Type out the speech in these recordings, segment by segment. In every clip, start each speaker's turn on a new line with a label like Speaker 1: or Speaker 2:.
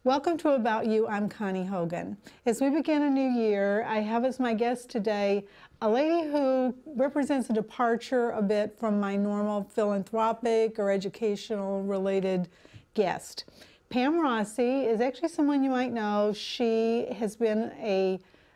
Speaker 1: Welcome to About You. I'm Connie Hogan. As we begin a new year, I have as my guest today a lady who represents a departure a bit from my normal philanthropic or educational related guest. Pam Rossi is actually someone you might know. She has been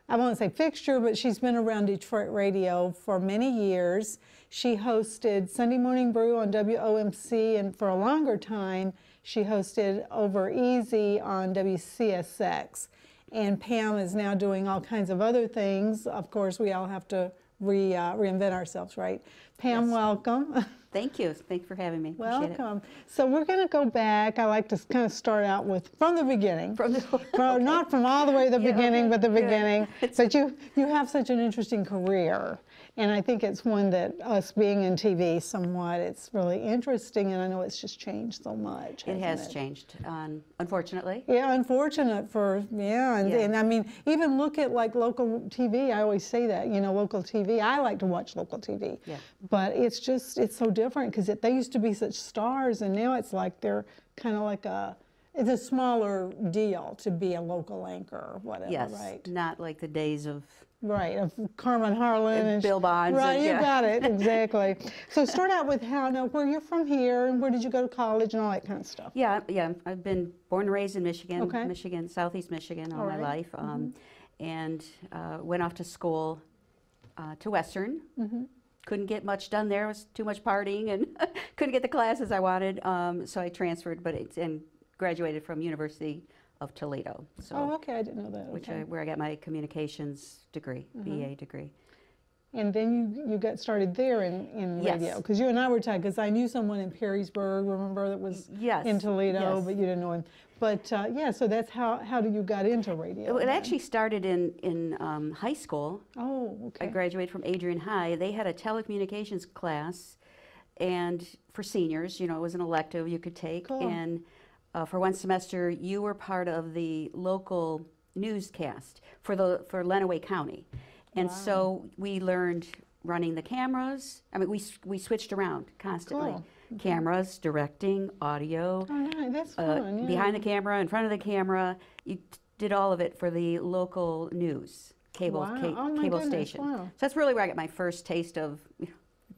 Speaker 1: I won't say fixture, but she's been around Detroit radio for many years. She hosted Sunday Morning Brew on WOMC, and for a longer time, she hosted Over Easy on WCSX. And Pam is now doing all kinds of other things. Of course, we all have to reinvent ourselves, right? Pam, yes. Welcome.
Speaker 2: Thank you. Thanks for having me.
Speaker 1: Welcome. So we're going to go back. I like to kind of start out with from the beginning. Okay. Not from all the way to the beginning, okay. But the beginning. But you have such an interesting career. And I think it's one that us being in TV somewhat, it's really interesting, and I know it's just changed so much.
Speaker 2: It has changed, unfortunately.
Speaker 1: Yeah, unfortunate and I mean, even look at like local TV, I always say that, you know, local TV, I like to watch local TV. Yeah. But it's so different because they used to be such stars, and now it's like they're kind of like it's a smaller deal to be a local anchor or whatever,
Speaker 2: yes,
Speaker 1: right?
Speaker 2: Not like the days of...
Speaker 1: Right, of Carmen Harlan and
Speaker 2: Bill Bonds.
Speaker 1: Right, you got it, exactly. So start out with where you're from here, and where did you go to college and all that kind of stuff?
Speaker 2: Yeah. I've been born and raised in Michigan, Southeast Michigan all my life, and went off to school to Western. Couldn't get much done there. It was too much partying, and couldn't get the classes I wanted, so I transferred, and graduated from University of Toledo. So,
Speaker 1: oh, okay, I didn't know that.
Speaker 2: Where I got my communications degree, BA degree.
Speaker 1: And then you got started there in radio, because you and I were talking, because I knew someone in Perrysburg, remember, that was in Toledo, but you didn't know him. But yeah, so that's how you got into radio.
Speaker 2: It actually started in high school.
Speaker 1: Oh, okay.
Speaker 2: I graduated from Adrian High. They had a telecommunications class, and for seniors, you know, it was an elective you could take.
Speaker 1: Cool.
Speaker 2: And for one semester, you were part of the local newscast for Lenawee County, and so we learned running the cameras. I mean, we switched around constantly.
Speaker 1: Cool.
Speaker 2: Cameras, directing, audio.
Speaker 1: Oh, nice. That's fun.
Speaker 2: Behind the camera, in front of the camera. You did all of it for the local news cable station. Wow. So that's really where I got my first taste of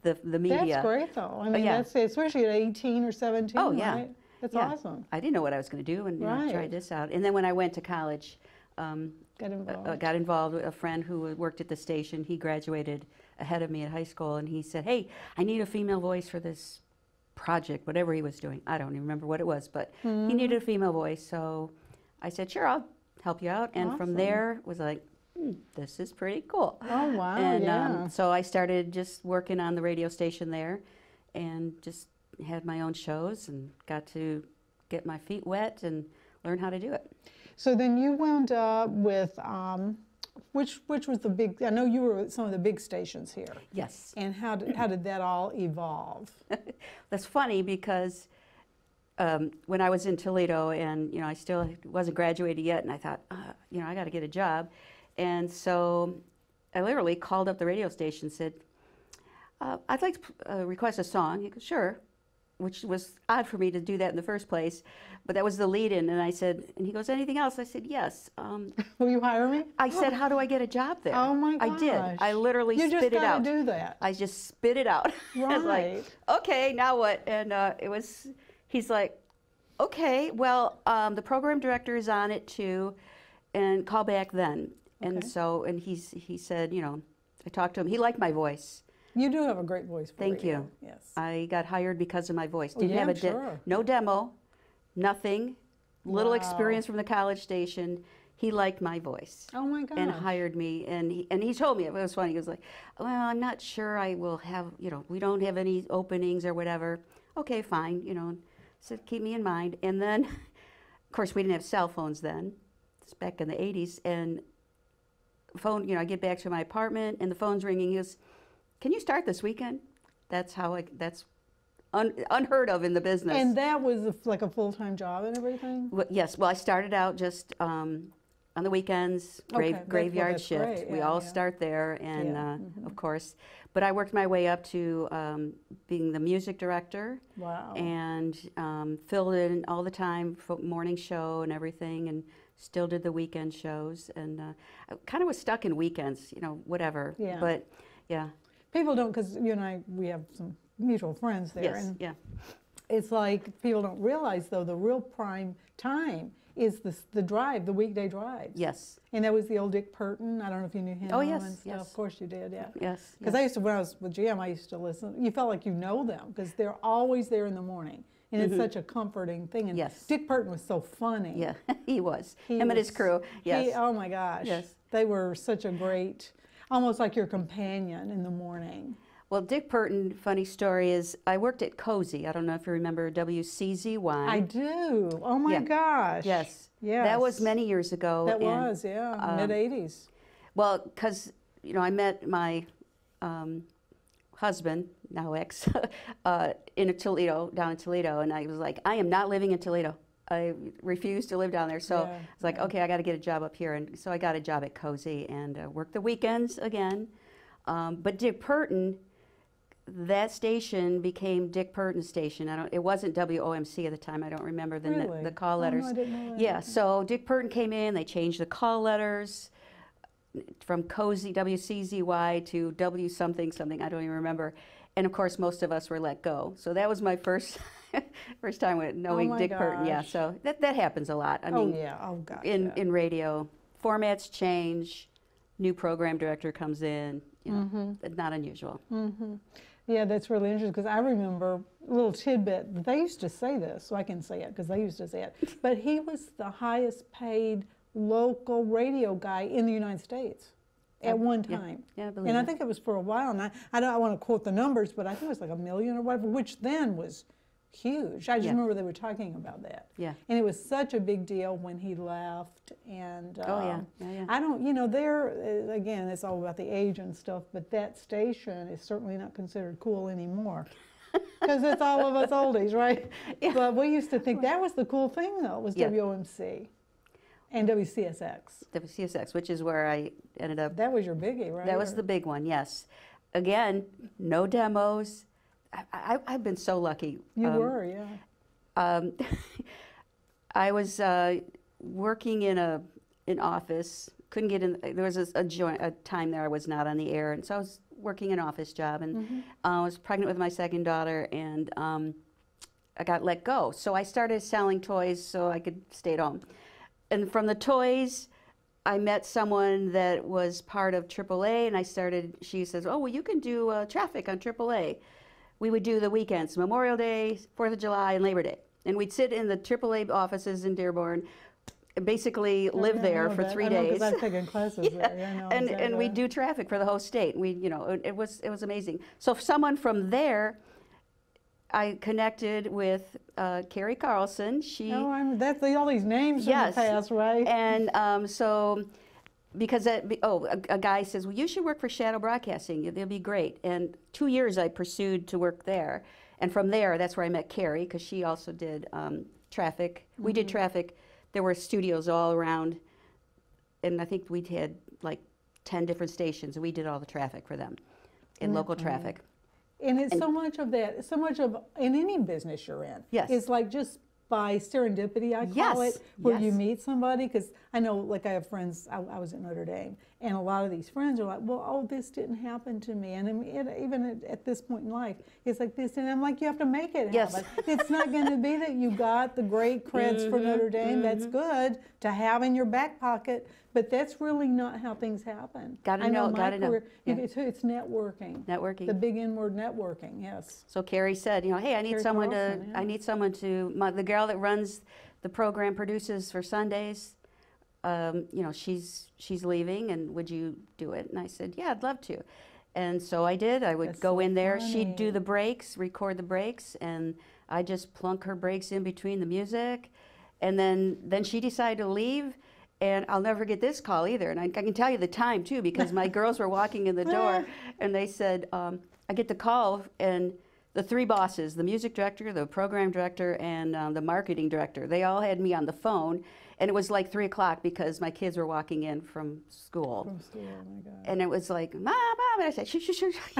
Speaker 2: the media.
Speaker 1: That's great, though. I mean, that's especially at 18 or 17.
Speaker 2: Oh yeah.
Speaker 1: Right? That's awesome.
Speaker 2: I didn't know what I was going to do, and I tried this out. And then when I went to college, got involved with a friend who worked at the station. He graduated ahead of me at high school, and he said, "Hey, I need a female voice for this project," whatever he was doing. I don't even remember what it was, but he needed a female voice. So I said, "Sure, I'll help you out." And from there, was like, this is pretty cool.
Speaker 1: Oh, wow.
Speaker 2: And so I started just working on the radio station there, and just had my own shows, and got to get my feet wet and learn how to do it.
Speaker 1: So then you wound up with, which was the big, I know you were with some of the big stations here.
Speaker 2: Yes. And
Speaker 1: how did that all evolve?
Speaker 2: That's funny, because when I was in Toledo, and I still wasn't graduated yet, and I thought, I got to get a job. And so I literally called up the radio station and said, I'd like to request a song. He goes, sure. Which was odd for me to do that in the first place, but that was the lead-in, and I said, and he goes, anything else? I said, yes.
Speaker 1: Will you hire me?
Speaker 2: I said, how do I get a job there?
Speaker 1: Oh my gosh.
Speaker 2: I did. I literally spit it out. You just
Speaker 1: gotta do that.
Speaker 2: I just spit it out.
Speaker 1: Right.
Speaker 2: I was like, okay, now what? And he's like, okay, well, the program director is on it too, and call back then. Okay. And so, and he said, I talked to him. He liked my voice.
Speaker 1: You do have a great voice for radio.
Speaker 2: Thank you.
Speaker 1: Yes.
Speaker 2: I got hired because of my voice. Didn't
Speaker 1: have
Speaker 2: a no demo, nothing, little experience from the college station. He liked my voice.
Speaker 1: Oh my gosh.
Speaker 2: And hired me, and he told me, it was funny, he was like, well, I'm not sure I will have, we don't have any openings or whatever. Okay, fine, so keep me in mind. And then, of course, we didn't have cell phones then. It's back in the 80s, and phone, I get back to my apartment, and the phone's ringing. He goes, can you start this weekend? That's unheard of in the business.
Speaker 1: And that was like a full-time job and everything?
Speaker 2: Well, yes. Well, I started out just on the weekends,
Speaker 1: Okay, well,
Speaker 2: graveyard
Speaker 1: that's
Speaker 2: shift.
Speaker 1: great.
Speaker 2: We
Speaker 1: Yeah,
Speaker 2: all
Speaker 1: yeah.
Speaker 2: start there, and
Speaker 1: Yeah,
Speaker 2: of course, but I worked my way up to being the music director,
Speaker 1: Wow.
Speaker 2: and filled in all the time for morning show and everything, and still did the weekend shows, and I kind of was stuck in weekends, you know, whatever.
Speaker 1: Yeah.
Speaker 2: But yeah,
Speaker 1: People don't, because you and I, we have some mutual friends there.
Speaker 2: yes,
Speaker 1: And
Speaker 2: yeah,
Speaker 1: it's like people don't realize, though, the real prime time is the drive, the weekday drives.
Speaker 2: yes,
Speaker 1: And that was the old Dick Purton. I don't know if you knew him.
Speaker 2: Oh, yes,
Speaker 1: And stuff.
Speaker 2: yes.
Speaker 1: Of course you did, yeah.
Speaker 2: yes.
Speaker 1: Because I used to, when I was with GM, I used to listen. You felt like you know them because they're always there in the morning. And it's such a comforting thing. And
Speaker 2: Yes.
Speaker 1: Dick Purton was so funny.
Speaker 2: Yeah, he was.
Speaker 1: He
Speaker 2: Him and his
Speaker 1: was-
Speaker 2: crew. Yes.
Speaker 1: Oh my gosh.
Speaker 2: Yes.
Speaker 1: They were such a great, almost like your companion in the morning.
Speaker 2: Well, Dick Purton, funny story is, I worked at Cozy. I don't know if you remember WCZY.
Speaker 1: I do. Oh my
Speaker 2: Yeah.
Speaker 1: gosh.
Speaker 2: Yes.
Speaker 1: Yes.
Speaker 2: That was many years ago.
Speaker 1: That
Speaker 2: and,
Speaker 1: was, yeah, mid-'80s.
Speaker 2: Well, because, you know, I met my husband, now ex, in Toledo, down in Toledo, and I was like, I am not living in Toledo. I refuse to live down there. So
Speaker 1: Yeah,
Speaker 2: I was like, okay, I got to get a job up here. And so I got a job at Cozy and worked the weekends again. But Dick Purton, that station became Dick Purton station. It wasn't WOMC at the time. I don't remember
Speaker 1: Really?
Speaker 2: the call
Speaker 1: Oh, no,
Speaker 2: letters.
Speaker 1: I didn't know that.
Speaker 2: Yeah, so Dick Purton came in. They changed the call letters from Cozy WCZY to W something something. I don't even remember. And of course, most of us were let go. So that was my first first time with knowing
Speaker 1: my
Speaker 2: Dick Purton. Yeah,
Speaker 1: gosh.
Speaker 2: so that happens a lot. I
Speaker 1: Oh,
Speaker 2: mean,
Speaker 1: yeah. Oh, gosh.
Speaker 2: in
Speaker 1: yeah.
Speaker 2: in radio, formats change, new program director comes in. You know, it's not unusual.
Speaker 1: Yeah, that's really interesting because I remember a little tidbit. They used to say this, so I can say it because they used to say it. But he was the highest paid local radio guy in the United States at one time.
Speaker 2: Yeah, I believe
Speaker 1: And I
Speaker 2: that.
Speaker 1: think it was for a while. And I don't want to quote the numbers, but I think it was like $1 million or whatever, which then was huge. I just
Speaker 2: Yeah.
Speaker 1: remember they were talking about that.
Speaker 2: Yeah.
Speaker 1: And it was such a big deal when he left. And
Speaker 2: Oh, yeah. Yeah, yeah.
Speaker 1: I don't, you know, there, again, it's all about the age and stuff, but that station is certainly not considered cool anymore. Because it's all of us oldies, right?
Speaker 2: Yeah.
Speaker 1: But we used to think that was the cool thing, though, was
Speaker 2: Yeah.
Speaker 1: WOMC and WCSX.
Speaker 2: WCSX, which is where I ended up.
Speaker 1: That was your biggie, right?
Speaker 2: That was the big one, yes. Again, no demos. I've been so lucky.
Speaker 1: You were, yeah.
Speaker 2: I was working in an office. Couldn't get in. There was a time there I was not on the air, and so I was working an office job, and I was pregnant with my second daughter, and I got let go. So I started selling toys so I could stay at home. And from the toys, I met someone that was part of AAA, and I started. She says, "Oh, well, you can do traffic on AAA." We would do the weekends, Memorial Day, 4th of July, and Labor Day. And we'd sit in the AAA offices in Dearborn, and basically live
Speaker 1: Yeah, I
Speaker 2: there
Speaker 1: know
Speaker 2: for
Speaker 1: that.
Speaker 2: 3
Speaker 1: I know,
Speaker 2: days.
Speaker 1: 'cause I've taken classes there. Yeah, I know
Speaker 2: and
Speaker 1: exactly.
Speaker 2: we'd do traffic for the whole state. We, you know, it was amazing. So someone from there, I connected with Carrie Carlson. She
Speaker 1: Oh, that's all these names from
Speaker 2: Yes.
Speaker 1: the past, right?
Speaker 2: and so, because a guy says, well, you should work for Shadow Broadcasting. It'll be great. And 2 years I pursued to work there. And from there, that's where I met Carrie, because she also did traffic. We did traffic. There were studios all around. And I think we had like 10 different stations, and we did all the traffic for them in local traffic.
Speaker 1: And it's so much of that, so much of, in any business you're in,
Speaker 2: Yes.
Speaker 1: it's like just by serendipity, I call
Speaker 2: Yes,
Speaker 1: it, where you
Speaker 2: yes.
Speaker 1: meet somebody. Because I know, like, I have friends, I was at Notre Dame, and a lot of these friends are like, well, oh, this didn't happen to me. And I mean, even at this point in life, it's like this, and I'm like, you have to make it
Speaker 2: Yes.
Speaker 1: happen. It's not going to be that you got the great creds for Notre Dame. That's good to have in your back pocket, but that's really not how things happen.
Speaker 2: Gotta
Speaker 1: I know
Speaker 2: know,
Speaker 1: my
Speaker 2: gotta know.
Speaker 1: career,
Speaker 2: Yeah.
Speaker 1: it's networking.
Speaker 2: Networking.
Speaker 1: The big inward networking, yes.
Speaker 2: So Carrie said, you know, hey, I need
Speaker 1: Carrie
Speaker 2: someone
Speaker 1: Carlson,
Speaker 2: to,
Speaker 1: yeah.
Speaker 2: I need someone to, the girl that runs the program, produces for Sundays, you know, she's leaving, and would you do it? And I said, yeah, I'd love to. And so I did. I would
Speaker 1: That's
Speaker 2: go
Speaker 1: so
Speaker 2: in there. She'd do
Speaker 1: funny.
Speaker 2: the breaks, record the breaks, and I just plunk her breaks in between the music. And then she decided to leave. And I'll never forget this call either. And I can tell you the time too, because my girls were walking in the door, and they said, I get the call, and the three bosses, the music director, the program director, and the marketing director, they all had me on the phone, and it was like 3 o'clock because my kids were walking in from school.
Speaker 1: From school, oh my God.
Speaker 2: And it was like, Mom, and I said, shh, shh, shh.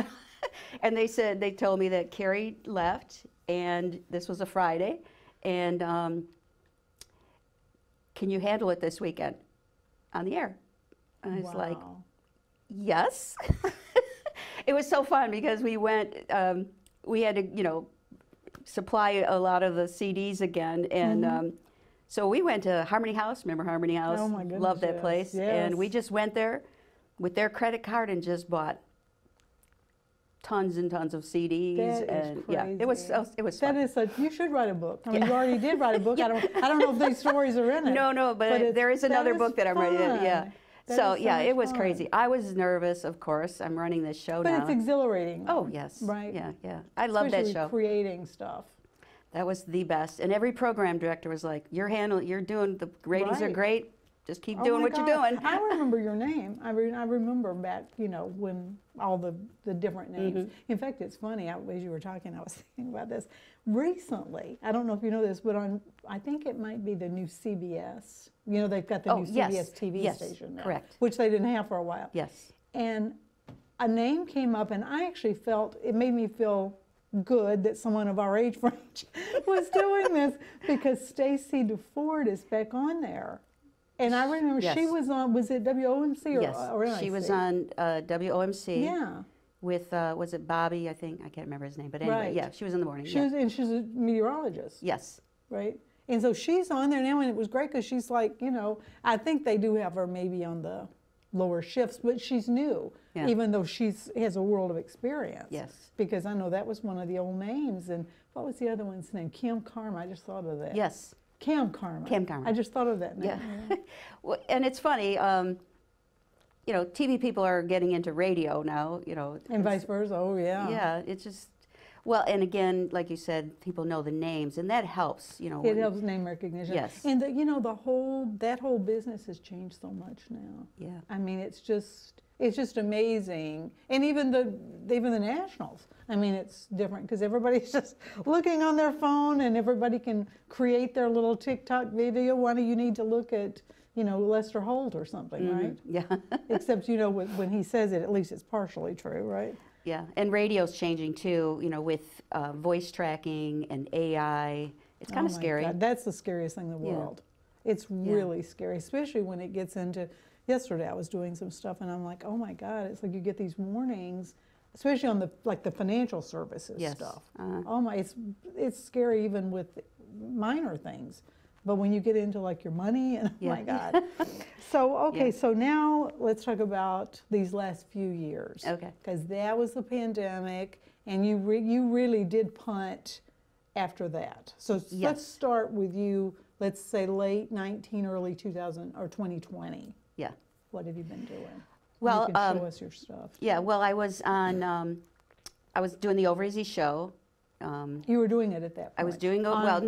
Speaker 2: And they told me that Carrie left, and this was a Friday, and can you handle it this weekend on the air? And I was like, yes. It was so fun because we went, we had to, supply a lot of the CDs again, and so we went to Harmony House. Remember Harmony House?
Speaker 1: Oh my goodness,
Speaker 2: Loved that
Speaker 1: yes,
Speaker 2: place.
Speaker 1: yes.
Speaker 2: And we just went there with their credit card and just bought tons and tons of CDs.
Speaker 1: That is
Speaker 2: and yeah, it was
Speaker 1: crazy.
Speaker 2: fun.
Speaker 1: That is such. You should write a book. I mean, you already did write a book. I don't know if these stories are in it.
Speaker 2: No, but there is another book that I'm writing. Yeah.
Speaker 1: That
Speaker 2: So
Speaker 1: is
Speaker 2: yeah,
Speaker 1: much
Speaker 2: it was
Speaker 1: fun.
Speaker 2: crazy. I was nervous, of course. I'm running this show
Speaker 1: But
Speaker 2: now.
Speaker 1: it's exhilarating.
Speaker 2: Oh yes.
Speaker 1: Right.
Speaker 2: Yeah. I love that
Speaker 1: Especially
Speaker 2: show.
Speaker 1: creating stuff.
Speaker 2: That was the best. And every program director was like, you're doing, the ratings are
Speaker 1: Right.
Speaker 2: great. Just keep
Speaker 1: Oh
Speaker 2: doing
Speaker 1: my
Speaker 2: what
Speaker 1: God.
Speaker 2: you're doing.
Speaker 1: I remember your name. I remember back, when all the different names.
Speaker 2: Mm-hmm.
Speaker 1: In fact, it's funny, as you were talking, I was thinking about this. Recently, I don't know if you know this, but I think it might be the new CBS. They've got the new
Speaker 2: yes.
Speaker 1: CBS TV
Speaker 2: Yes,
Speaker 1: station now.
Speaker 2: correct.
Speaker 1: Which they didn't have for a while.
Speaker 2: Yes.
Speaker 1: And a name came up, and I actually felt, it made me feel good that someone of our age range was doing this, because Stacey DeFord is back on there. And I remember
Speaker 2: Yes.
Speaker 1: she was on, was it WOMC or,
Speaker 2: Yes.
Speaker 1: or NIC?
Speaker 2: She was on WOMC.
Speaker 1: Yeah.
Speaker 2: With, was it Bobby, I think? I can't remember his name. But anyway,
Speaker 1: Right.
Speaker 2: yeah, she was in the morning.
Speaker 1: She
Speaker 2: yeah.
Speaker 1: was, and she's a meteorologist,
Speaker 2: Yes.
Speaker 1: right? And so she's on there now, and it was great because she's like, I think they do have her maybe on the lower shifts, but she's new,
Speaker 2: Yeah.
Speaker 1: even though has a world of experience.
Speaker 2: Yes.
Speaker 1: Because I know that was one of the old names. And what was the other one's name? Kim Karma. I just thought of that.
Speaker 2: Yes.
Speaker 1: Cam Karma.
Speaker 2: Cam Karma.
Speaker 1: I just thought of that name.
Speaker 2: Yeah. Well, and it's funny, TV people are getting into radio now,
Speaker 1: And vice versa. Oh, yeah.
Speaker 2: Yeah, it's just, well, and again, like you said, people know the names, and that helps,
Speaker 1: It
Speaker 2: when-
Speaker 1: helps name recognition.
Speaker 2: Yes.
Speaker 1: And that whole business has changed so much now.
Speaker 2: Yeah.
Speaker 1: I mean, it's just amazing. And even the Nationals. I mean, it's different because everybody's just looking on their phone, and everybody can create their little TikTok video. Why do you need to look at, Lester Holt or something, right?
Speaker 2: Yeah.
Speaker 1: Except, when he says it, at least it's partially true, right?
Speaker 2: Yeah, and radio's changing too, with voice tracking and AI. It's kind
Speaker 1: Oh
Speaker 2: of
Speaker 1: my
Speaker 2: scary.
Speaker 1: God, that's the scariest thing in the
Speaker 2: Yeah.
Speaker 1: world. It's really scary, especially when it gets into, yesterday I was doing some stuff and I'm like, oh my God, it's like you get these warnings, especially on the financial services
Speaker 2: Yes.
Speaker 1: stuff.
Speaker 2: Uh-huh.
Speaker 1: Oh my, it's scary even with minor things. But when you get into your money, and oh my God. So, okay,
Speaker 2: Yeah.
Speaker 1: so now let's talk about these last few years.
Speaker 2: Okay.
Speaker 1: Because that was the pandemic, and you really did punt after that. So let's
Speaker 2: Yes.
Speaker 1: start with you, let's say late 19, early 2000, or 2020.
Speaker 2: Yeah.
Speaker 1: What have you been doing?
Speaker 2: Well,
Speaker 1: you can show us your stuff.
Speaker 2: Yeah, well, I was on, I was doing the Over Easy show.
Speaker 1: You were doing it at that point.
Speaker 2: I was doing, I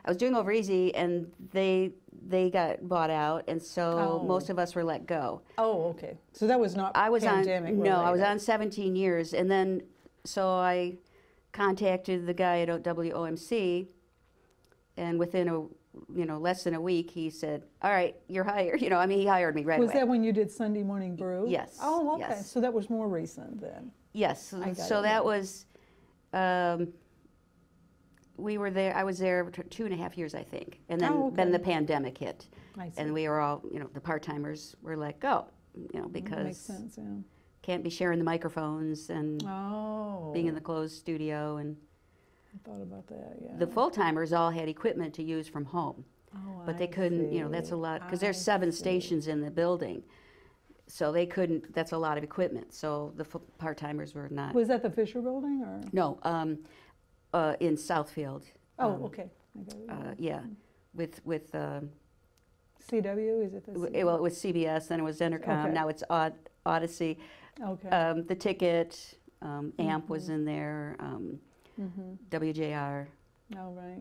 Speaker 2: was doing Over Easy, and they got bought out, and so
Speaker 1: Oh.
Speaker 2: most of us were let go.
Speaker 1: Oh, okay. So that was not
Speaker 2: I was
Speaker 1: pandemic
Speaker 2: on, no, I was
Speaker 1: related.
Speaker 2: on 17 years, and then, so I contacted the guy at WOMC, and within less than a week, he said, all right, you're hired. He hired me right
Speaker 1: Was
Speaker 2: away.
Speaker 1: that when you did Sunday Morning Brew?
Speaker 2: Yes,
Speaker 1: Oh, okay.
Speaker 2: yes.
Speaker 1: So that was more recent then.
Speaker 2: Yes,
Speaker 1: I got
Speaker 2: so
Speaker 1: it,
Speaker 2: that
Speaker 1: yeah.
Speaker 2: was, we were there, I was there 2.5 years, I think. And then, then the pandemic hit.
Speaker 1: I see.
Speaker 2: And we were all, the part-timers were let go,
Speaker 1: That makes
Speaker 2: because
Speaker 1: sense, yeah.
Speaker 2: can't be sharing the microphones and
Speaker 1: Oh.
Speaker 2: being in the closed studio. And
Speaker 1: I thought about that, yeah.
Speaker 2: the full-timers all had equipment to use from home.
Speaker 1: Oh,
Speaker 2: But they
Speaker 1: I
Speaker 2: couldn't, that's a
Speaker 1: see.
Speaker 2: lot, because there's
Speaker 1: I
Speaker 2: 7
Speaker 1: see.
Speaker 2: stations in the building. So they couldn't, that's a lot of equipment. So the part-timers were not.
Speaker 1: Was that the Fisher Building or?
Speaker 2: No, in Southfield.
Speaker 1: Oh, okay. I got it.
Speaker 2: Yeah, with
Speaker 1: CW, is it the
Speaker 2: well, it was CBS, then it was Entercom,
Speaker 1: Okay.
Speaker 2: now it's Odyssey.
Speaker 1: Okay.
Speaker 2: The Ticket, AMP was in there, WJR,
Speaker 1: Oh, right,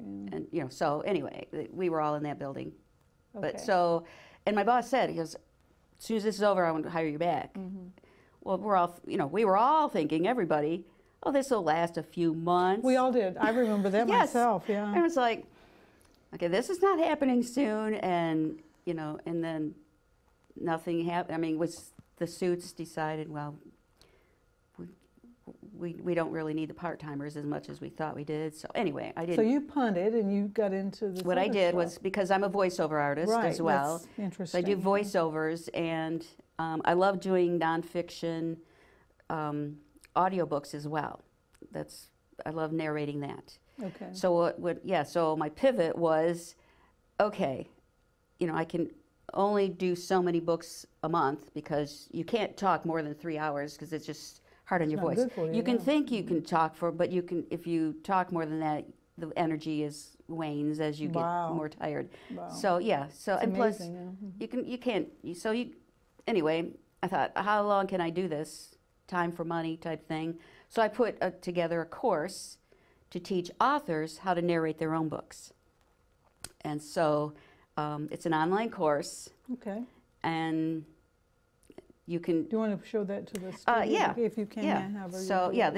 Speaker 1: yeah.
Speaker 2: and so anyway, we were all in that building. But
Speaker 1: Okay.
Speaker 2: so, and my boss said, he goes, as soon as this is over, I want to hire you back. Well, we were all thinking, everybody, oh, this will last a few months.
Speaker 1: We all did. I remember that
Speaker 2: Yes.
Speaker 1: myself, yeah.
Speaker 2: And it was like, okay, this is not happening soon, and you know, and then nothing happened. I mean, the Suits decided, well, we don't really need the part-timers as much as we thought we did. So anyway, I didn't.
Speaker 1: So you punted and you got into this
Speaker 2: What I
Speaker 1: other
Speaker 2: did
Speaker 1: stuff.
Speaker 2: was, because I'm a voiceover artist
Speaker 1: Right,
Speaker 2: as well.
Speaker 1: that's
Speaker 2: So
Speaker 1: interesting.
Speaker 2: I do
Speaker 1: yeah.
Speaker 2: voiceovers, and I love doing nonfiction audiobooks as well. I love narrating that.
Speaker 1: Okay.
Speaker 2: So so my pivot was, okay, you know, I can only do so many books a month because you can't talk more than 3 hours because it's just hard on your
Speaker 1: not
Speaker 2: voice.
Speaker 1: good for you,
Speaker 2: You can
Speaker 1: yeah.
Speaker 2: think you can talk but if you talk more than that, the energy wanes as you
Speaker 1: Wow.
Speaker 2: get more tired.
Speaker 1: Wow.
Speaker 2: So yeah, so
Speaker 1: It's
Speaker 2: and plus
Speaker 1: amazing,
Speaker 2: anyway, I thought, how long can I do this? Time for money type thing. So I put together a course to teach authors how to narrate their own books. And so it's an online course,
Speaker 1: Okay.
Speaker 2: and you can.
Speaker 1: Do you want to show that to the student?
Speaker 2: Yeah.
Speaker 1: If you can,
Speaker 2: Yeah.
Speaker 1: however you
Speaker 2: So
Speaker 1: do
Speaker 2: yeah,
Speaker 1: it,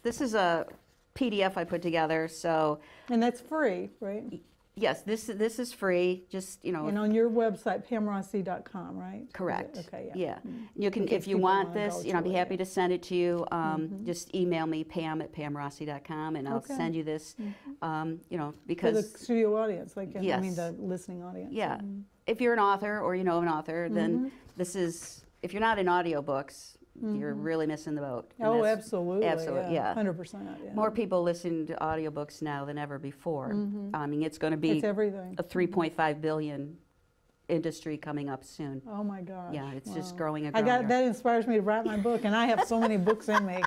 Speaker 2: this is a PDF I put together. So
Speaker 1: And that's free, right?
Speaker 2: yes, this is free. Just
Speaker 1: And on your website, pamrossi.com, right?
Speaker 2: correct.
Speaker 1: Okay, yeah.
Speaker 2: Yeah.
Speaker 1: Mm.
Speaker 2: You can,
Speaker 1: In case
Speaker 2: if you
Speaker 1: people
Speaker 2: want
Speaker 1: wanna
Speaker 2: this,
Speaker 1: go
Speaker 2: you know, I'd be
Speaker 1: to it,
Speaker 2: happy
Speaker 1: yeah.
Speaker 2: to send it to you. Just email me, pam@pamrossi.com, and I'll
Speaker 1: Okay.
Speaker 2: send you this. You know,
Speaker 1: For the
Speaker 2: because
Speaker 1: studio audience, like, I mean,
Speaker 2: Yes.
Speaker 1: the listening audience.
Speaker 2: yeah, if you're an author or you know an author, then this is. If you're not in audiobooks, you're really missing the boat. And
Speaker 1: Oh,
Speaker 2: that's-
Speaker 1: absolutely.
Speaker 2: absolutely, yeah.
Speaker 1: 100%. Yeah.
Speaker 2: More people listen to audiobooks now than ever before. I mean, it's going to be
Speaker 1: It's everything.
Speaker 2: a 3.5 billion industry coming up soon.
Speaker 1: Oh my gosh.
Speaker 2: Yeah, it's just
Speaker 1: wow.
Speaker 2: growing and
Speaker 1: I
Speaker 2: growing.
Speaker 1: got that inspires me to write my book, and I have so many books in me.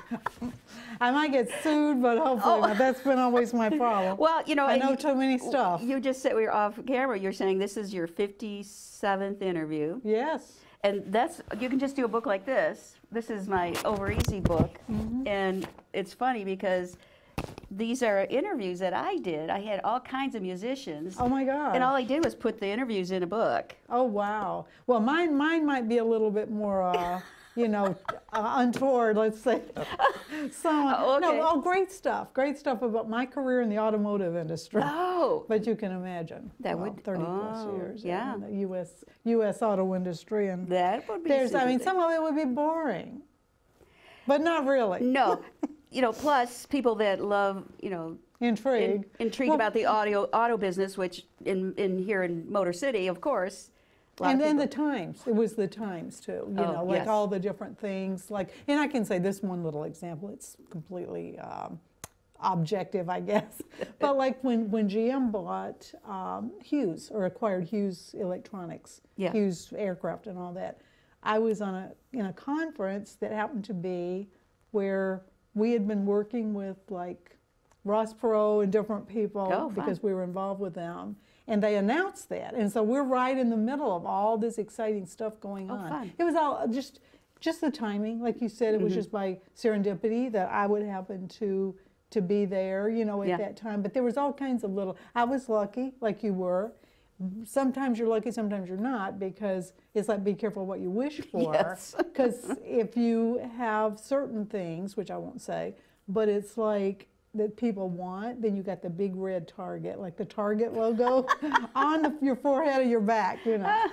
Speaker 1: I might get sued, but hopefully not. That's been always my problem.
Speaker 2: Well, you know,
Speaker 1: I
Speaker 2: and
Speaker 1: know too many stuff.
Speaker 2: You just said we were off camera. You're saying this is your 57th interview,
Speaker 1: Yes.
Speaker 2: and you can just do a book like this. This is my Over Easy book, and it's funny because these are interviews that I did. I had all kinds of musicians,
Speaker 1: Oh my God.
Speaker 2: and all I did was put the interviews in a book.
Speaker 1: Oh wow. Well, mine might be a little bit more, untoward. Let's say. So
Speaker 2: Oh, okay.
Speaker 1: no, great stuff. Great stuff about my career in the automotive industry.
Speaker 2: Oh,
Speaker 1: But you can imagine.
Speaker 2: That
Speaker 1: well,
Speaker 2: would-
Speaker 1: 30 plus
Speaker 2: oh,
Speaker 1: years.
Speaker 2: yeah.
Speaker 1: In the U.S. auto industry, and
Speaker 2: that would be.
Speaker 1: some of it would be boring, but not really.
Speaker 2: No, you know. Plus, people that love, you know,
Speaker 1: Intrigued.
Speaker 2: intrigued
Speaker 1: Well-
Speaker 2: about the auto business, which in here in Motor City, of course. a lot
Speaker 1: And
Speaker 2: of
Speaker 1: then the
Speaker 2: people-
Speaker 1: times. It was the times too. You
Speaker 2: Oh,
Speaker 1: know, like
Speaker 2: yes.
Speaker 1: all the different things. Like, and I can say this one little example. It's completely objective, I guess. But like when GM bought Hughes or acquired Hughes Electronics,
Speaker 2: Yeah.
Speaker 1: Hughes Aircraft, and all that, I was in a conference that happened to be where we had been working with like Ross Perot and different people
Speaker 2: Oh, fun.
Speaker 1: because we were involved with them. And they announced that. And so we're right in the middle of all this exciting stuff going
Speaker 2: Oh,
Speaker 1: on.
Speaker 2: fun.
Speaker 1: It was all just the timing. Like you said, it was just by serendipity that I would happen to be there, you know, at
Speaker 2: Yeah.
Speaker 1: that time. But there was all kinds of I was lucky, like you were. Sometimes you're lucky, sometimes you're not, because it's like be careful what you wish for.
Speaker 2: Yes.
Speaker 1: Because if you have certain things, which I won't say, but it's like that people want, then you got the big red Target, like the Target logo on your forehead or your back, you know.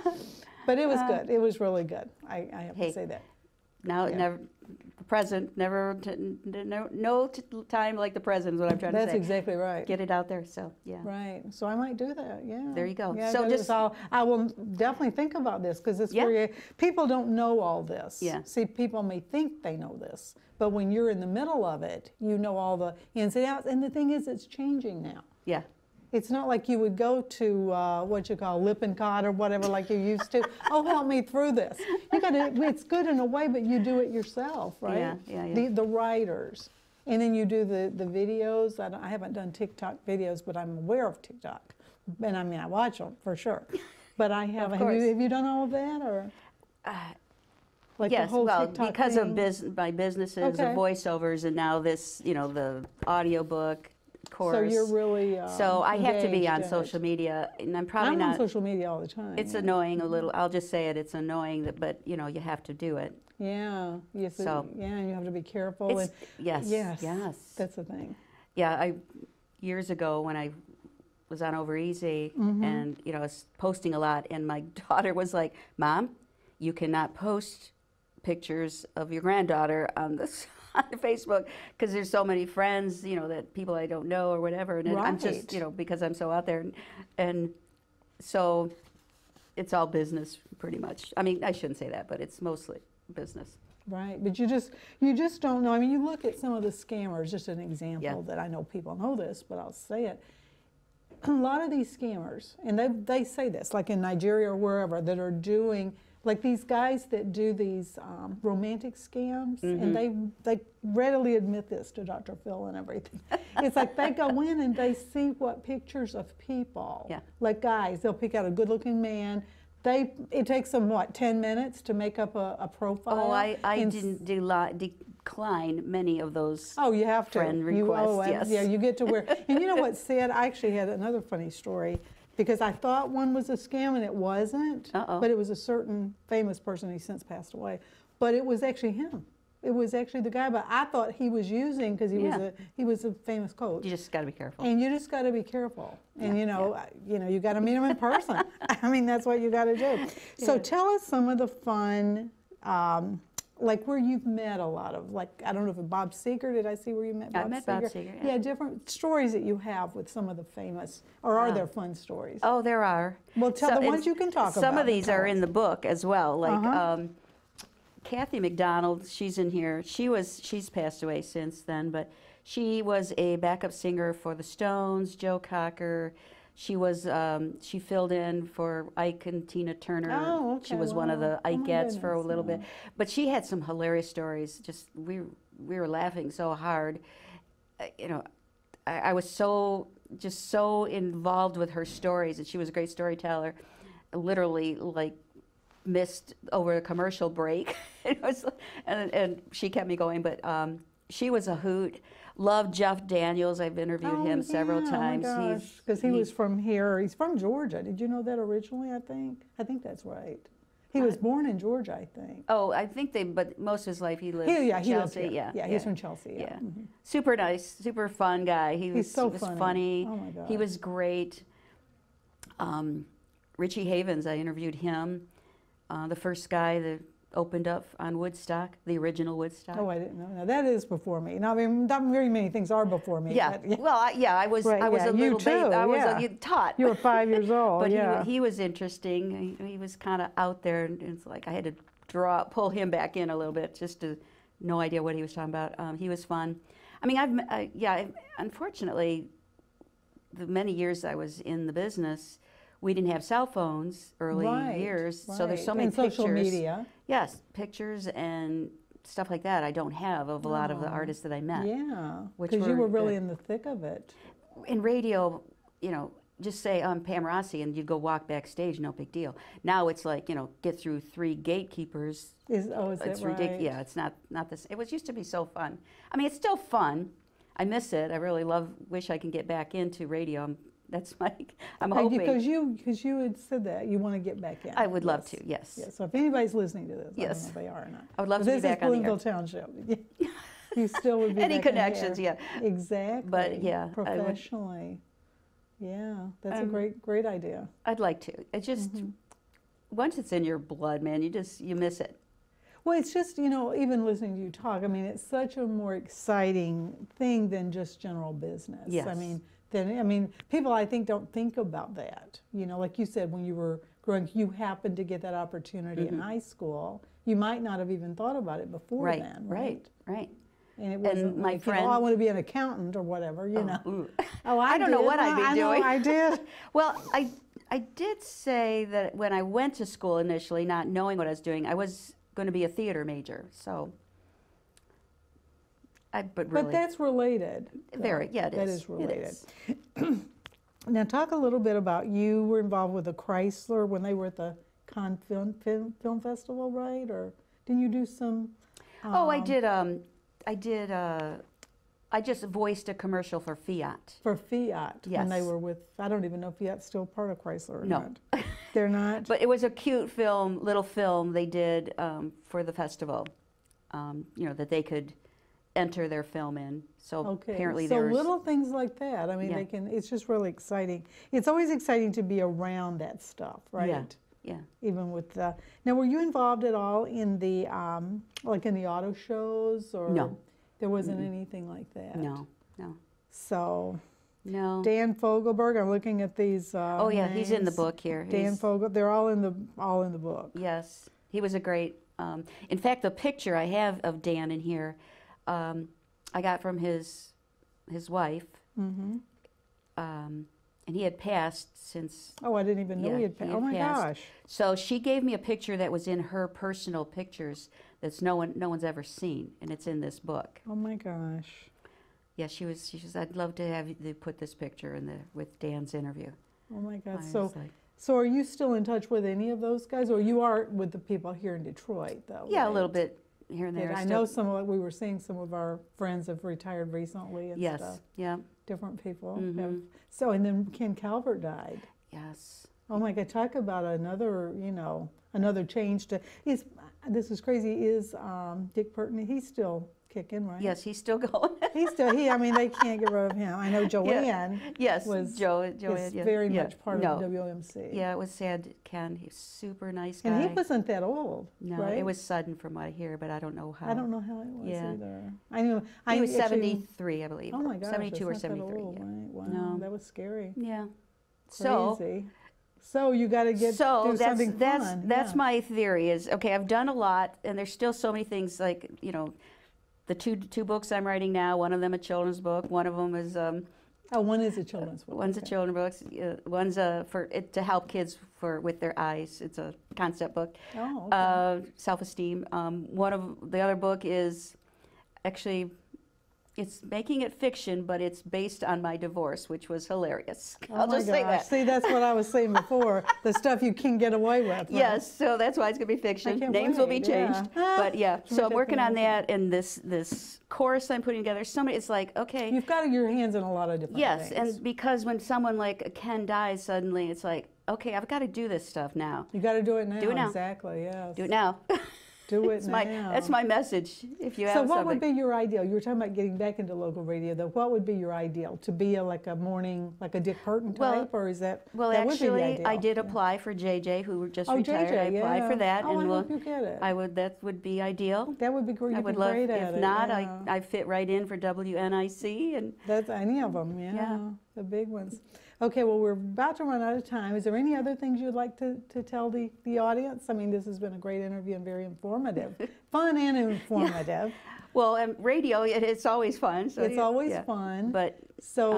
Speaker 1: But it was good. It was really good. I have
Speaker 2: Hey,
Speaker 1: to say that.
Speaker 2: Now,
Speaker 1: Yeah.
Speaker 2: never, the present, never, no time like the present is what I'm trying to
Speaker 1: That's
Speaker 2: say.
Speaker 1: exactly right.
Speaker 2: Get it out there, so, yeah.
Speaker 1: Right. So I might do that. Yeah.
Speaker 2: There you go.
Speaker 1: Yeah,
Speaker 2: So
Speaker 1: that
Speaker 2: just-
Speaker 1: is all- I will definitely think about this because it's
Speaker 2: Yeah.
Speaker 1: where people don't know all this.
Speaker 2: Yeah.
Speaker 1: See, people may think they know this, but when you're in the middle of it, you know all the ins and outs. And the thing is, it's changing now.
Speaker 2: Yeah,
Speaker 1: It's not like you would go to what you call Lippincott or whatever like you used to. Oh, help me through this. You got to. It's good in a way, but you do it yourself, right?
Speaker 2: Yeah.
Speaker 1: The writers, and then you do the videos. I haven't done TikTok videos, but I'm aware of TikTok, and I mean I watch them for sure. But I have.
Speaker 2: Of
Speaker 1: Have
Speaker 2: course.
Speaker 1: you done all of that or? Like
Speaker 2: yes,
Speaker 1: the whole
Speaker 2: well,
Speaker 1: TikTok
Speaker 2: because
Speaker 1: thing?
Speaker 2: of my businesses, the
Speaker 1: Okay.
Speaker 2: voiceovers, and now this, you know, the audiobook course.
Speaker 1: So you're really.
Speaker 2: So I have to be
Speaker 1: engaged
Speaker 2: on
Speaker 1: in it.
Speaker 2: social media, and I'm probably
Speaker 1: I'm
Speaker 2: not.
Speaker 1: on social media all the time.
Speaker 2: It's
Speaker 1: yeah.
Speaker 2: annoying a little. I'll just say it. It's annoying, but you know, you have to do it.
Speaker 1: Yeah. Yes.
Speaker 2: So
Speaker 1: yeah, and you have to be careful.
Speaker 2: it's, yes,
Speaker 1: yes.
Speaker 2: yes.
Speaker 1: That's the thing.
Speaker 2: Yeah, years ago when I was on Over Easy, and you know, I was posting a lot, and my daughter was like, "Mom, you cannot post pictures of your granddaughter on this on Facebook because there's so many friends, you know, that people I don't know or whatever." And I'm just,
Speaker 1: Right.
Speaker 2: you know, because I'm so out there, and so it's all business pretty much. I mean, I shouldn't say that, but it's mostly business.
Speaker 1: Right, but you just don't know. I mean, you look at some of the scammers, just an example
Speaker 2: Yeah.
Speaker 1: that I know people know this, but I'll say it. A lot of these scammers, and they say this, like in Nigeria or wherever, that are doing, like these guys that do these romantic scams, and they readily admit this to Dr. Phil and everything. It's like they go in and they see what pictures of people,
Speaker 2: Yeah.
Speaker 1: like guys, they'll pick out a good-looking man. It takes them, what, 10 minutes to make up a profile?
Speaker 2: Oh, I didn't decline many of those.
Speaker 1: Oh, you have to.
Speaker 2: Friend requests, yes.
Speaker 1: Yeah, you get to where, and you know what's sad? I actually had another funny story because I thought one was a scam and it wasn't.
Speaker 2: Uh-oh.
Speaker 1: But it was a certain famous person, he's since passed away. But it was actually him. It was actually the guy, but I thought he was using because he was a famous coach.
Speaker 2: You just got to be careful.
Speaker 1: And you just got to be careful. And you know, you got to meet him in person. I mean, that's what you got to do. So tell us some of the fun, like where you've met a lot of, like, I don't know if Bob Seger, did I see where you met Bob Seger?
Speaker 2: I met Bob Seger,
Speaker 1: yeah. Different stories that you have with some of the famous, or are there fun stories?
Speaker 2: Oh, there are.
Speaker 1: Well, tell the ones you can talk about.
Speaker 2: Some of these are in the book as well. Like Kathy McDonald, she's in here. She's passed away since then, but she was a backup singer for the Stones, Joe Cocker. She was she filled in for Ike and Tina Turner.
Speaker 1: Oh, okay.
Speaker 2: She was one of the
Speaker 1: Oh, my
Speaker 2: Ikeettes for a
Speaker 1: goodness,
Speaker 2: little bit. But she had some hilarious stories. Just we were laughing so hard. You know, I was so involved with her stories, and she was a great storyteller. Literally, like, missed over a commercial break. It was, and she kept me going, but she was a hoot. Loved Jeff Daniels. I've interviewed him several times.
Speaker 1: Oh my gosh, because he was from here. He's from Georgia. Did you know that originally, I think? I think that's right. He was born in Georgia, I think.
Speaker 2: Oh, I think but most of his life he lived
Speaker 1: He
Speaker 2: in
Speaker 1: lives
Speaker 2: Chelsea.
Speaker 1: here. Yeah, he's from Chelsea. Yeah.
Speaker 2: Super nice, super fun guy.
Speaker 1: He's so
Speaker 2: funny.
Speaker 1: Oh my gosh.
Speaker 2: He was great. Richie Havens, I interviewed him. The first guy that opened up on Woodstock, the original Woodstock.
Speaker 1: Oh, I didn't know. Now, that is before me. Now, I mean, not very many things are before me.
Speaker 2: Yeah.
Speaker 1: But,
Speaker 2: Well, I was
Speaker 1: Right,
Speaker 2: a
Speaker 1: you
Speaker 2: little
Speaker 1: too,
Speaker 2: baby. I was
Speaker 1: yeah.
Speaker 2: taught.
Speaker 1: You were 5 years old.
Speaker 2: But
Speaker 1: yeah.
Speaker 2: he was interesting. He was kind of out there, and it's like I had to pull him back in a little bit, just to no idea what he was talking about. He was fun. I mean, unfortunately, the many years I was in the business, we didn't have cell phones early years, so there's so many
Speaker 1: and
Speaker 2: pictures.
Speaker 1: social media.
Speaker 2: Yes, pictures and stuff like that I don't have of a lot of the artists that I met.
Speaker 1: Yeah,
Speaker 2: which
Speaker 1: because you were really
Speaker 2: good.
Speaker 1: in the thick of it.
Speaker 2: In radio, you know, just say I'm Pam Rossi and you go walk backstage, no big deal. Now it's like, you know, get through 3 gatekeepers.
Speaker 1: Is
Speaker 2: It's
Speaker 1: that
Speaker 2: ridiculous.
Speaker 1: right?
Speaker 2: Yeah, it's not this. It used to be so fun. I mean, it's still fun. I miss it. I really wish I can get back into radio. I'm hoping.
Speaker 1: Because you had said that you want to get back in.
Speaker 2: I would love to, yes.
Speaker 1: Yeah, so if anybody's listening to this,
Speaker 2: Yes.
Speaker 1: I don't know if they are or not.
Speaker 2: I would love
Speaker 1: But
Speaker 2: to be
Speaker 1: this
Speaker 2: back
Speaker 1: is
Speaker 2: on the air.
Speaker 1: Bloomfield Township. You still would be
Speaker 2: Any
Speaker 1: back in
Speaker 2: connections,
Speaker 1: here.
Speaker 2: yeah.
Speaker 1: Exactly.
Speaker 2: But, yeah, I would.
Speaker 1: Professionally. Yeah, that's a great idea.
Speaker 2: I'd like to. It just, once it's in your blood, man, you miss it.
Speaker 1: Well, it's just, you know, even listening to you talk, I mean, it's such a more exciting thing than just general business.
Speaker 2: Yes.
Speaker 1: I mean, people, I think, don't think about that. You know, like you said, when you were growing, you happened to get that opportunity in high school. You might not have even thought about it before then, right?
Speaker 2: Right.
Speaker 1: And it wasn't
Speaker 2: my
Speaker 1: like,
Speaker 2: friend,
Speaker 1: I want to be an accountant or whatever, you know.
Speaker 2: Ooh.
Speaker 1: Oh,
Speaker 2: I don't know what I'd be doing.
Speaker 1: I did.
Speaker 2: Well, I did say that when I went to school initially, not knowing what I was doing, I was going to be a theater major. So, but really,
Speaker 1: that's related.
Speaker 2: Very, yeah, it is.
Speaker 1: That is related.
Speaker 2: It is.
Speaker 1: Now, talk a little bit about, you were involved with the Chrysler when they were at the Cannes Film Festival, right? Or didn't you do some?
Speaker 2: I did. I just voiced a commercial for Fiat.
Speaker 1: For Fiat, when they
Speaker 2: Yes.
Speaker 1: were with, I don't even know if Fiat's still part of Chrysler or
Speaker 2: No.
Speaker 1: not. They're not?
Speaker 2: But it was a cute film, little film they did for the festival, you know, that they could enter their film in. So
Speaker 1: Okay,
Speaker 2: apparently
Speaker 1: so
Speaker 2: there's
Speaker 1: little things like that. I mean,
Speaker 2: Yeah.
Speaker 1: they can. It's just really exciting. It's always exciting to be around that stuff, right?
Speaker 2: Yeah, yeah.
Speaker 1: Even with the. Now, were you involved at all in the like in the auto shows, or
Speaker 2: No.
Speaker 1: there wasn't anything like that?
Speaker 2: No, no,
Speaker 1: So
Speaker 2: no.
Speaker 1: Dan Fogelberg. I'm looking at these.
Speaker 2: Oh yeah, he's in the
Speaker 1: names.
Speaker 2: book here.
Speaker 1: Dan
Speaker 2: He's-
Speaker 1: Fogel. They're all in the book.
Speaker 2: Yes, he was a great. In fact, the picture I have of Dan in here, I got from his wife,
Speaker 1: Mm-hmm.
Speaker 2: and he had passed since.
Speaker 1: Oh, I didn't even know
Speaker 2: Yeah,
Speaker 1: he had.
Speaker 2: he had
Speaker 1: Oh my
Speaker 2: passed.
Speaker 1: gosh.
Speaker 2: So she gave me a picture that was in her personal pictures that's no one's ever seen, and it's in this book.
Speaker 1: Oh my gosh.
Speaker 2: Yeah, she says, I'd love to have you put this picture in with Dan's interview.
Speaker 1: Oh my God.
Speaker 2: I
Speaker 1: So.
Speaker 2: was like,
Speaker 1: So are you still in touch with any of those guys, or you are with the people here in Detroit, though?
Speaker 2: yeah, a
Speaker 1: right?
Speaker 2: little bit here and there.
Speaker 1: I know some of we were seeing some of our friends have retired recently and
Speaker 2: Yes,
Speaker 1: stuff.
Speaker 2: yeah,
Speaker 1: Different people
Speaker 2: Mhm.
Speaker 1: have. So and then Ken Calvert died.
Speaker 2: yes.
Speaker 1: Oh my God! Talk about another, another change to. This is crazy. Is Dick Burton? He's still kicking, right?
Speaker 2: Yes, he's still going.
Speaker 1: He's still. I mean, they can't get rid of him. I know Joanne.
Speaker 2: Yes,
Speaker 1: was
Speaker 2: Joanne,
Speaker 1: is
Speaker 2: yeah,
Speaker 1: very
Speaker 2: yeah.
Speaker 1: much part
Speaker 2: No.
Speaker 1: of WMC.
Speaker 2: Yeah, it was sad. Ken, he's a super nice guy.
Speaker 1: And he wasn't that old.
Speaker 2: No,
Speaker 1: right?
Speaker 2: it was sudden from what I hear, but I don't know how.
Speaker 1: I don't know how it was
Speaker 2: Yeah.
Speaker 1: either. I knew
Speaker 2: He was
Speaker 1: actually-
Speaker 2: 73, I believe.
Speaker 1: Oh my gosh,
Speaker 2: 72 or
Speaker 1: that's not that
Speaker 2: 73.
Speaker 1: old,
Speaker 2: Yeah.
Speaker 1: right? Wow,
Speaker 2: No.
Speaker 1: that was scary.
Speaker 2: Yeah.
Speaker 1: Crazy. So you got to do
Speaker 2: that's
Speaker 1: something fun.
Speaker 2: that's
Speaker 1: yeah.
Speaker 2: my theory. Is okay. I've done a lot, and there's still so many things. Like the two books I'm writing now. One of them a children's book. One of them is
Speaker 1: one is a children's book.
Speaker 2: one's a
Speaker 1: okay.
Speaker 2: children's book. One's for it to help kids with their eyes. It's a concept book.
Speaker 1: Oh, okay.
Speaker 2: Self-esteem. One of the other book is actually. It's making it fiction, but it's based on my divorce, which was hilarious.
Speaker 1: Oh
Speaker 2: I'll
Speaker 1: my
Speaker 2: just say
Speaker 1: gosh.
Speaker 2: that.
Speaker 1: See, that's what I was saying before. The stuff you can get away with. Right?
Speaker 2: Yes, so that's why it's going to be fiction.
Speaker 1: can't
Speaker 2: Names will be
Speaker 1: wait,
Speaker 2: changed.
Speaker 1: yeah.
Speaker 2: But yeah, so I'm working on
Speaker 1: Ridiculous.
Speaker 2: that, and this course I'm putting together. Somebody, it's like, okay,
Speaker 1: You've got your hands in a lot of different
Speaker 2: yes,
Speaker 1: things.
Speaker 2: and because when someone like Ken dies suddenly, it's like, okay, I've got to do this stuff now.
Speaker 1: You got to do it now.
Speaker 2: Do it now.
Speaker 1: Exactly. Yes.
Speaker 2: Do it now.
Speaker 1: Do it
Speaker 2: That's
Speaker 1: now.
Speaker 2: that's my message. If you have
Speaker 1: So what
Speaker 2: something.
Speaker 1: would be your ideal? You were talking about getting back into local radio, though. What would be your ideal? To be like a morning, like a Dick Burton type,
Speaker 2: Well-
Speaker 1: or is that?
Speaker 2: Well,
Speaker 1: that would be the
Speaker 2: actually,
Speaker 1: ideal.
Speaker 2: I did
Speaker 1: Yeah.
Speaker 2: apply for JJ, who just
Speaker 1: Oh,
Speaker 2: retired. I
Speaker 1: JJ,
Speaker 2: applied
Speaker 1: yeah.
Speaker 2: for that,
Speaker 1: Oh, I
Speaker 2: and
Speaker 1: hope you get it.
Speaker 2: that would be ideal.
Speaker 1: That would be great.
Speaker 2: I
Speaker 1: You'd
Speaker 2: would
Speaker 1: be
Speaker 2: love.
Speaker 1: great at
Speaker 2: If
Speaker 1: it.
Speaker 2: not,
Speaker 1: yeah.
Speaker 2: I fit right in for WNIC, and
Speaker 1: That's any of them. Yeah,
Speaker 2: Yeah.
Speaker 1: the big ones. Okay, well, we're about to run out of time. Is there any other things you'd like to tell the audience? I mean, this has been a great interview and very informative, fun and informative.
Speaker 2: well, radio it's always fun. So
Speaker 1: It's always
Speaker 2: yeah.
Speaker 1: fun.
Speaker 2: But
Speaker 1: So,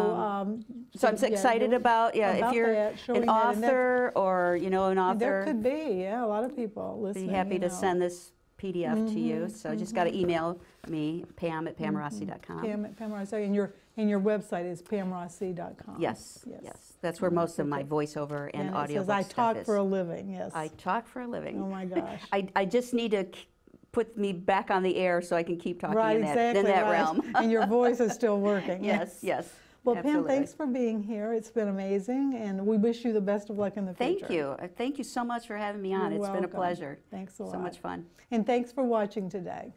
Speaker 2: so I'm
Speaker 1: yeah,
Speaker 2: excited about
Speaker 1: about
Speaker 2: if you're
Speaker 1: that, showing
Speaker 2: an
Speaker 1: that, and that's-
Speaker 2: author or an
Speaker 1: and there
Speaker 2: author,
Speaker 1: could be, yeah, a lot of people
Speaker 2: be
Speaker 1: listening.
Speaker 2: happy
Speaker 1: you
Speaker 2: to
Speaker 1: know.
Speaker 2: send this PDF to you. So just got to email me, Pam@pamrossi.com.
Speaker 1: Pam at Pam Rossi, and your website is pamrossi.com.
Speaker 2: Yes, yes, that's where most of my
Speaker 1: Okay.
Speaker 2: voiceover and
Speaker 1: it
Speaker 2: audio
Speaker 1: says, I
Speaker 2: stuff
Speaker 1: talk
Speaker 2: is.
Speaker 1: for a living, yes.
Speaker 2: I talk for a living.
Speaker 1: Oh my gosh.
Speaker 2: I just need to put me back on the air so I can keep talking
Speaker 1: Right,
Speaker 2: in that,
Speaker 1: exactly.
Speaker 2: in that
Speaker 1: right.
Speaker 2: realm.
Speaker 1: And your voice is still working.
Speaker 2: Yes, yes.
Speaker 1: Well, Pam,
Speaker 2: absolutely.
Speaker 1: thanks for being here. It's been amazing, and we wish you the best of luck in the future.
Speaker 2: Thank you. Thank you so much for having me on.
Speaker 1: You're
Speaker 2: It's been a
Speaker 1: welcome.
Speaker 2: pleasure.
Speaker 1: Thanks a lot.
Speaker 2: So much fun.
Speaker 1: And thanks for watching today.